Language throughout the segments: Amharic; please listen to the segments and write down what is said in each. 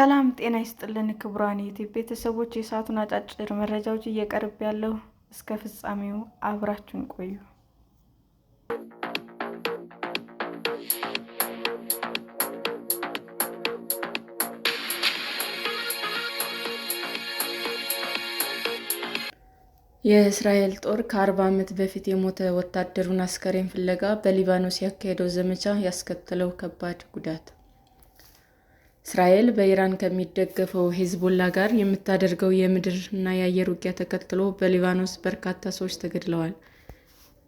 ሰላም ጤና ይስጥልን ክቡራን የዩቲዩብ ቤተሰቦች፣ የሰዓቱን አጫጭር መረጃዎች እየቀርብ ያለው እስከ ፍጻሜው አብራችሁን ቆዩ። የእስራኤል ጦር ከ40 ዓመት በፊት የሞተ ወታደሩን አስከሬን ፍለጋ በሊባኖስ ያካሄደው ዘመቻ ያስከተለው ከባድ ጉዳት። እስራኤል በኢራን ከሚደገፈው ሂዝቦላ ጋር የምታደርገው የምድርና የአየር ውጊያ ተከትሎ በሊባኖስ በርካታ ሰዎች ተገድለዋል።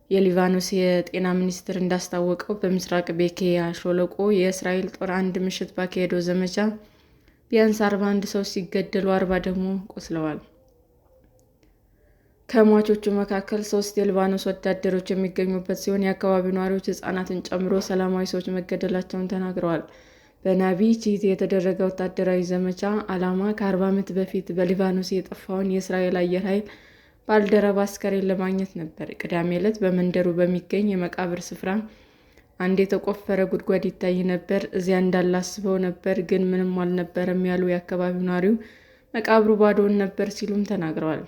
የሊባኖስ የጤና ሚኒስቴር እንዳስታወቀው በምስራቅ ቤኬያ ሸለቆ የእስራኤል ጦር አንድ ምሽት ባካሄደው ዘመቻ ቢያንስ 41 ሰዎች ሲገደሉ 40 ደግሞ ቆስለዋል። ከሟቾቹ መካከል 3 የሊባኖስ ወታደሮች የሚገኙበት ሲሆን የአካባቢው ነዋሪዎች ሕፃናትን ጨምሮ ሰላማዊ ሰዎች መገደላቸውን ተናግረዋል። በናቢቺት የተደረገ ወታደራዊ ዘመቻ ዓላማ ከ40 ዓመት በፊት በሊባኖስ የጠፋውን የእስራኤል አየር ኃይል ባልደረባ አስከሬን ለማግኘት ነበር። ቅዳሜ ዕለት በመንደሩ በሚገኝ የመቃብር ስፍራ አንድ የተቆፈረ ጉድጓድ ይታይ ነበር። እዚያ እንዳለ አስበው ነበር፣ ግን ምንም አልነበረም ያሉ የአካባቢው ነዋሪው መቃብሩ ባዶውን ነበር ሲሉም ተናግረዋል።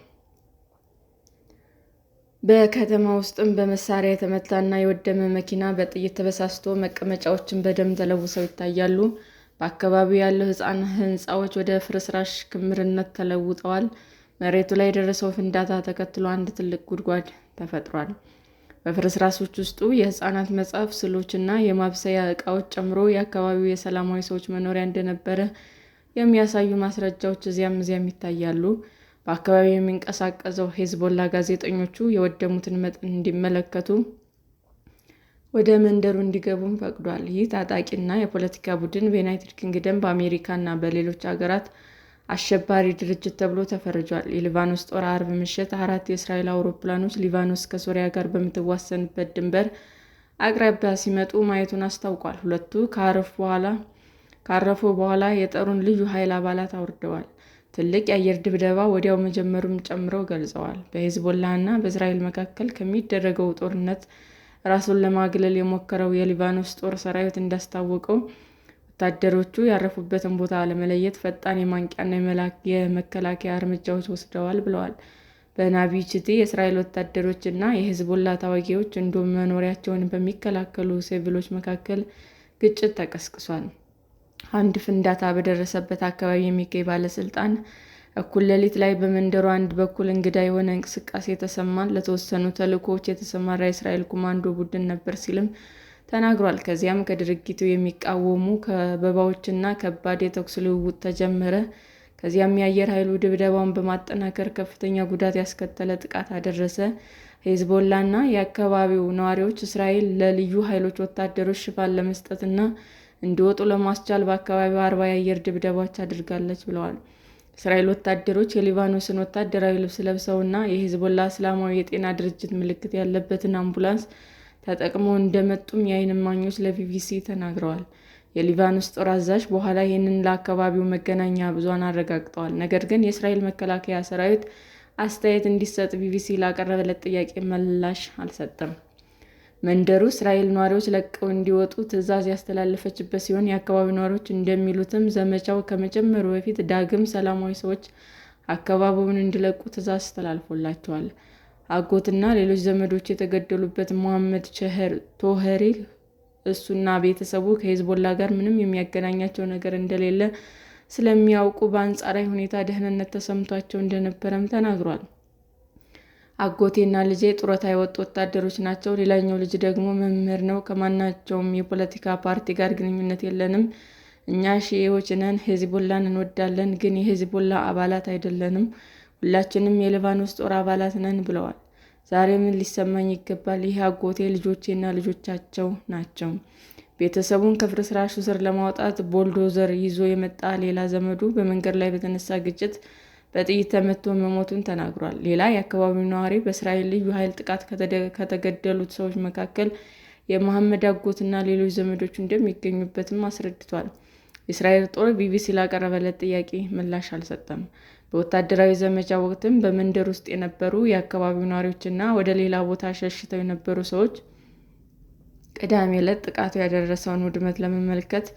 በከተማ ውስጥም በመሳሪያ የተመታና የወደመ መኪና በጥይት ተበሳስቶ መቀመጫዎችን በደም ተለውሰው ይታያሉ። በአካባቢው ያሉ ሕንፃዎች ወደ ፍርስራሽ ክምርነት ተለውጠዋል። መሬቱ ላይ የደረሰው ፍንዳታ ተከትሎ አንድ ትልቅ ጉድጓድ ተፈጥሯል። በፍርስራሾች ውስጥ የሕፃናት መጽሐፍ፣ ስዕሎችና የማብሰያ ዕቃዎች ጨምሮ የአካባቢው የሰላማዊ ሰዎች መኖሪያ እንደነበረ የሚያሳዩ ማስረጃዎች እዚያም ይታያሉ። በአካባቢው የሚንቀሳቀሰው ሂዝቦላ ጋዜጠኞቹ የወደሙትን መጠን እንዲመለከቱ ወደ መንደሩ እንዲገቡም ፈቅዷል። ይህ ታጣቂና የፖለቲካ ቡድን በዩናይትድ ኪንግደም፣ በአሜሪካ እና በሌሎች አገራት አሸባሪ ድርጅት ተብሎ ተፈርጇል። የሊባኖስ ጦር አርብ ምሽት 4 የእስራኤል አውሮፕላኖች ሊባኖስ ከሶሪያ ጋር በምትዋሰንበት ድንበር አቅራቢያ ሲመጡ ማየቱን አስታውቋል። ሁለቱ ካረፉ በኋላ የጦሩን ልዩ ኃይል አባላት አውርደዋል። ትልቅ የአየር ድብደባ ወዲያው መጀመሩን ጨምረው ገልጸዋል። በሂዝቦላ እና በእስራኤል መካከል ከሚደረገው ጦርነት ራሱን ለማግለል የሞከረው የሊባኖስ ጦር ሰራዊት እንዳስታወቀው ወታደሮቹ ያረፉበትን ቦታ ለመለየት ፈጣን የማንቂያና የመከላከያ እርምጃዎች ወስደዋል ብለዋል። በናቢቺቲ የእስራኤል ወታደሮች እና የሂዝቦላ ተዋጊዎች እንዲሁም መኖሪያቸውን በሚከላከሉ ሲቪሎች መካከል ግጭት ተቀስቅሷል። አንድ ፍንዳታ በደረሰበት አካባቢ የሚገኝ ባለስልጣን እኩለ ሌሊት ላይ በመንደሩ አንድ በኩል እንግዳ የሆነ እንቅስቃሴ ተሰማን፣ ለተወሰኑ ተልዕኮዎች የተሰማራ የእስራኤል ኮማንዶ ቡድን ነበር ሲልም ተናግሯል። ከዚያም ከድርጊቱ የሚቃወሙ ከበባዎችና ከባድ የተኩስ ልውውጥ ተጀመረ። ከዚያም የአየር ኃይሉ ድብደባውን በማጠናከር ከፍተኛ ጉዳት ያስከተለ ጥቃት አደረሰ። ሂዝቦላ እና የአካባቢው ነዋሪዎች እስራኤል ለልዩ ኃይሎች ወታደሮች ሽፋን ለመስጠትና እንዲወጡ ለማስቻል በአካባቢው 40 የአየር ድብደባዎች አድርጋለች ብለዋል። እስራኤል ወታደሮች የሊባኖስን ወታደራዊ ልብስ ለብሰውና የሂዝቦላ እስላማዊ የጤና ድርጅት ምልክት ያለበትን አምቡላንስ ተጠቅመው እንደመጡም የዓይን እማኞች ለቢቢሲ ተናግረዋል። የሊባኖስ ጦር አዛዥ በኋላ ይህንን ለአካባቢው መገናኛ ብዙኃን አረጋግጠዋል። ነገር ግን የእስራኤል መከላከያ ሰራዊት አስተያየት እንዲሰጥ ቢቢሲ ላቀረበለት ጥያቄ ምላሽ አልሰጠም። መንደሩ እስራኤል ነዋሪዎች ለቀው እንዲወጡ ትዕዛዝ ያስተላለፈችበት ሲሆን የአካባቢው ነዋሪዎች እንደሚሉትም ዘመቻው ከመጀመሩ በፊት ዳግም ሰላማዊ ሰዎች አካባቢውን እንዲለቁ ትዕዛዝ ተላልፎላቸዋል። አጎትና ሌሎች ዘመዶች የተገደሉበት ሞሐመድ ቶኸሪ እሱና ቤተሰቡ ከሂዝቦላ ጋር ምንም የሚያገናኛቸው ነገር እንደሌለ ስለሚያውቁ በአንጻራዊ ሁኔታ ደህንነት ተሰምቷቸው እንደነበረም ተናግሯል። አጎቴና ልጄ ጡረታ የወጡ ወታደሮች ናቸው። ሌላኛው ልጅ ደግሞ መምህር ነው። ከማናቸውም የፖለቲካ ፓርቲ ጋር ግንኙነት የለንም። እኛ ሺኤዎች ነን። ሂዝቦላን እንወዳለን፣ ግን የሂዝቦላ አባላት አይደለንም። ሁላችንም የሊባኖስ ጦር አባላት ነን ብለዋል። ዛሬ ምን ሊሰማኝ ይገባል? ይህ አጎቴ፣ ልጆቼና ልጆቻቸው ናቸው። ቤተሰቡን ከፍርስራሹ ስር ለማውጣት ቦልዶዘር ይዞ የመጣ ሌላ ዘመዱ በመንገድ ላይ በተነሳ ግጭት በጥይት ተመቶ መሞቱን ተናግሯል። ሌላ የአካባቢው ነዋሪ በእስራኤል ልዩ ኃይል ጥቃት ከተገደሉት ሰዎች መካከል የመሐመድ አጎትና ሌሎች ዘመዶቹ እንደሚገኙበትም አስረድቷል። የእስራኤል ጦር ቢቢሲ ላቀረበለት ጥያቄ ምላሽ አልሰጠም። በወታደራዊ ዘመቻ ወቅትም በመንደር ውስጥ የነበሩ የአካባቢው ነዋሪዎችና ወደ ሌላ ቦታ ሸሽተው የነበሩ ሰዎች ቅዳሜ ዕለት ጥቃቱ ያደረሰውን ውድመት ለመመልከት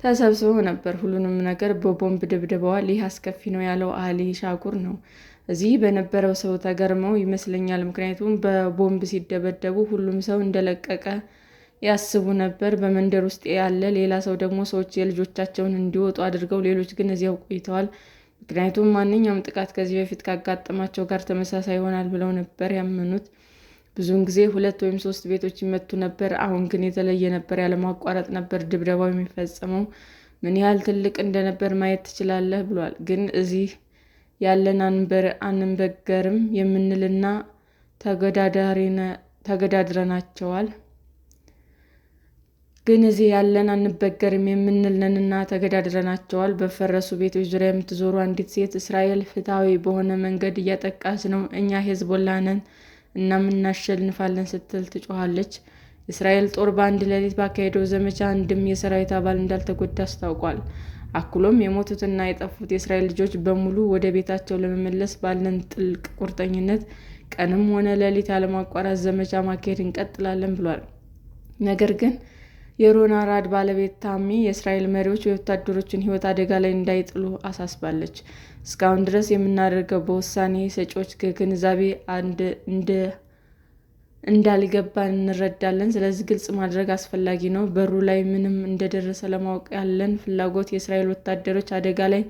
ተሰብስበው ነበር። ሁሉንም ነገር በቦምብ ደብድበዋል። ይህ አስከፊ ነው ያለው አሊ ሻኩር ነው። እዚህ በነበረው ሰው ተገርመው ይመስለኛል። ምክንያቱም በቦምብ ሲደበደቡ ሁሉም ሰው እንደለቀቀ ያስቡ ነበር። በመንደር ውስጥ ያለ ሌላ ሰው ደግሞ ሰዎች የልጆቻቸውን እንዲወጡ አድርገው፣ ሌሎች ግን እዚያው ቆይተዋል። ምክንያቱም ማንኛውም ጥቃት ከዚህ በፊት ካጋጠማቸው ጋር ተመሳሳይ ይሆናል ብለው ነበር ያመኑት። ብዙውን ጊዜ 2 ወይም 3 ቤቶች ይመቱ ነበር። አሁን ግን የተለየ ነበር። ያለማቋረጥ ነበር ድብደባው የሚፈጸመው። ምን ያህል ትልቅ እንደነበር ማየት ትችላለህ ብሏል። ግን እዚህ ያለን አንበገርም የምንልና ተገዳድረናቸዋል። ተገዳድረናቸዋል። በፈረሱ ቤቶች ዙሪያ የምትዞሩ አንዲት ሴት እስራኤል ፍትሐዊ በሆነ መንገድ እያጠቃች ነው፣ እኛ ሄዝቦላ ነን እናም እናሸንፋለን ስትል ትጮኻለች። የእስራኤል ጦር በአንድ ሌሊት ባካሄደው ዘመቻ አንድም የሰራዊት አባል እንዳልተጎዳ አስታውቋል። አክሎም የሞቱትና የጠፉት የእስራኤል ልጆች በሙሉ ወደ ቤታቸው ለመመለስ ባለን ጥልቅ ቁርጠኝነት ቀንም ሆነ ሌሊት ያለማቋረጥ ዘመቻ ማካሄድ እንቀጥላለን ብሏል። ነገር ግን የሮና ራድ ባለቤት ታሚ የእስራኤል መሪዎች የወታደሮችን ሕይወት አደጋ ላይ እንዳይጥሉ አሳስባለች። እስካሁን ድረስ የምናደርገው በውሳኔ ሰጪዎች ግንዛቤ እንዳልገባን እንረዳለን። ስለዚህ ግልጽ ማድረግ አስፈላጊ ነው። በሩ ላይ ምንም እንደደረሰ ለማወቅ ያለን ፍላጎት የእስራኤል ወታደሮች አደጋ ላይ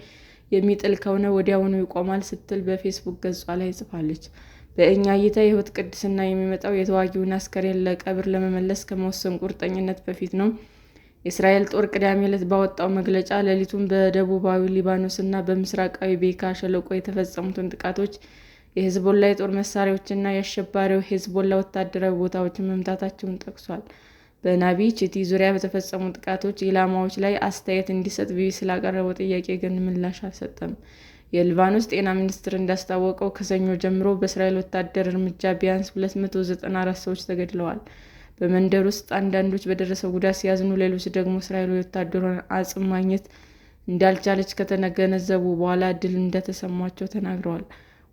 የሚጥል ከሆነ ወዲያውኑ ይቆማል ስትል በፌስቡክ ገጿ ላይ ጽፋለች። በእኛ እይታ የሕይወት ቅድስና የሚመጣው የተዋጊውን አስከሬን ለቀብር ለመመለስ ከመወሰን ቁርጠኝነት በፊት ነው። የእስራኤል ጦር ቅዳሜ ዕለት ባወጣው መግለጫ ሌሊቱን በደቡባዊ ሊባኖስ እና በምስራቃዊ ቤካ ሸለቆ የተፈጸሙትን ጥቃቶች የሂዝቦላ የጦር መሳሪያዎችና የአሸባሪው ሂዝቦላ ወታደራዊ ቦታዎችን መምታታቸውን ጠቅሷል። በናቢ ቺቲ ዙሪያ በተፈጸሙ ጥቃቶች ኢላማዎች ላይ አስተያየት እንዲሰጥ ቢቢሲ ላቀረበው ጥያቄ ግን ምላሽ አልሰጠም። የሊባኖስ ጤና ሚኒስቴር እንዳስታወቀው ከሰኞ ጀምሮ በእስራኤል ወታደር እርምጃ ቢያንስ 294 ሰዎች ተገድለዋል። በመንደር ውስጥ አንዳንዶች በደረሰው ጉዳት ሲያዝኑ፣ ሌሎች ደግሞ እስራኤል የወታደሯን አጽም ማግኘት እንዳልቻለች ከተገነዘቡ በኋላ ድል እንደተሰማቸው ተናግረዋል።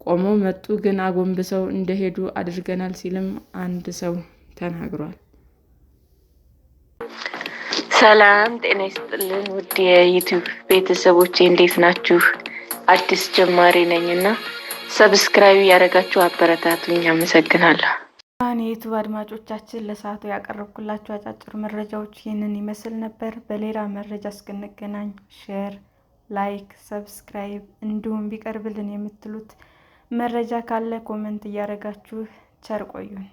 ቆመው መጡ ግን አጎንብሰው እንደሄዱ አድርገናል ሲልም አንድ ሰው ተናግሯል። ሰላም ጤና ይስጥልን ውድ የዩቲዩብ ቤተሰቦቼ እንዴት ናችሁ? አዲስ ጀማሪ ነኝና ሰብስክራይብ ያደረጋችሁ አበረታቱኝ። አመሰግናለሁ። የዩቲዩብ አድማጮቻችን ለሰዓቱ ያቀረብኩላችሁ አጫጭር መረጃዎች ይህንን ይመስል ነበር። በሌላ መረጃ እስክንገናኝ ሼር፣ ላይክ፣ ሰብስክራይብ እንዲሁም ቢቀርብልን የምትሉት መረጃ ካለ ኮሜንት እያደረጋችሁ ቸር ቆዩን።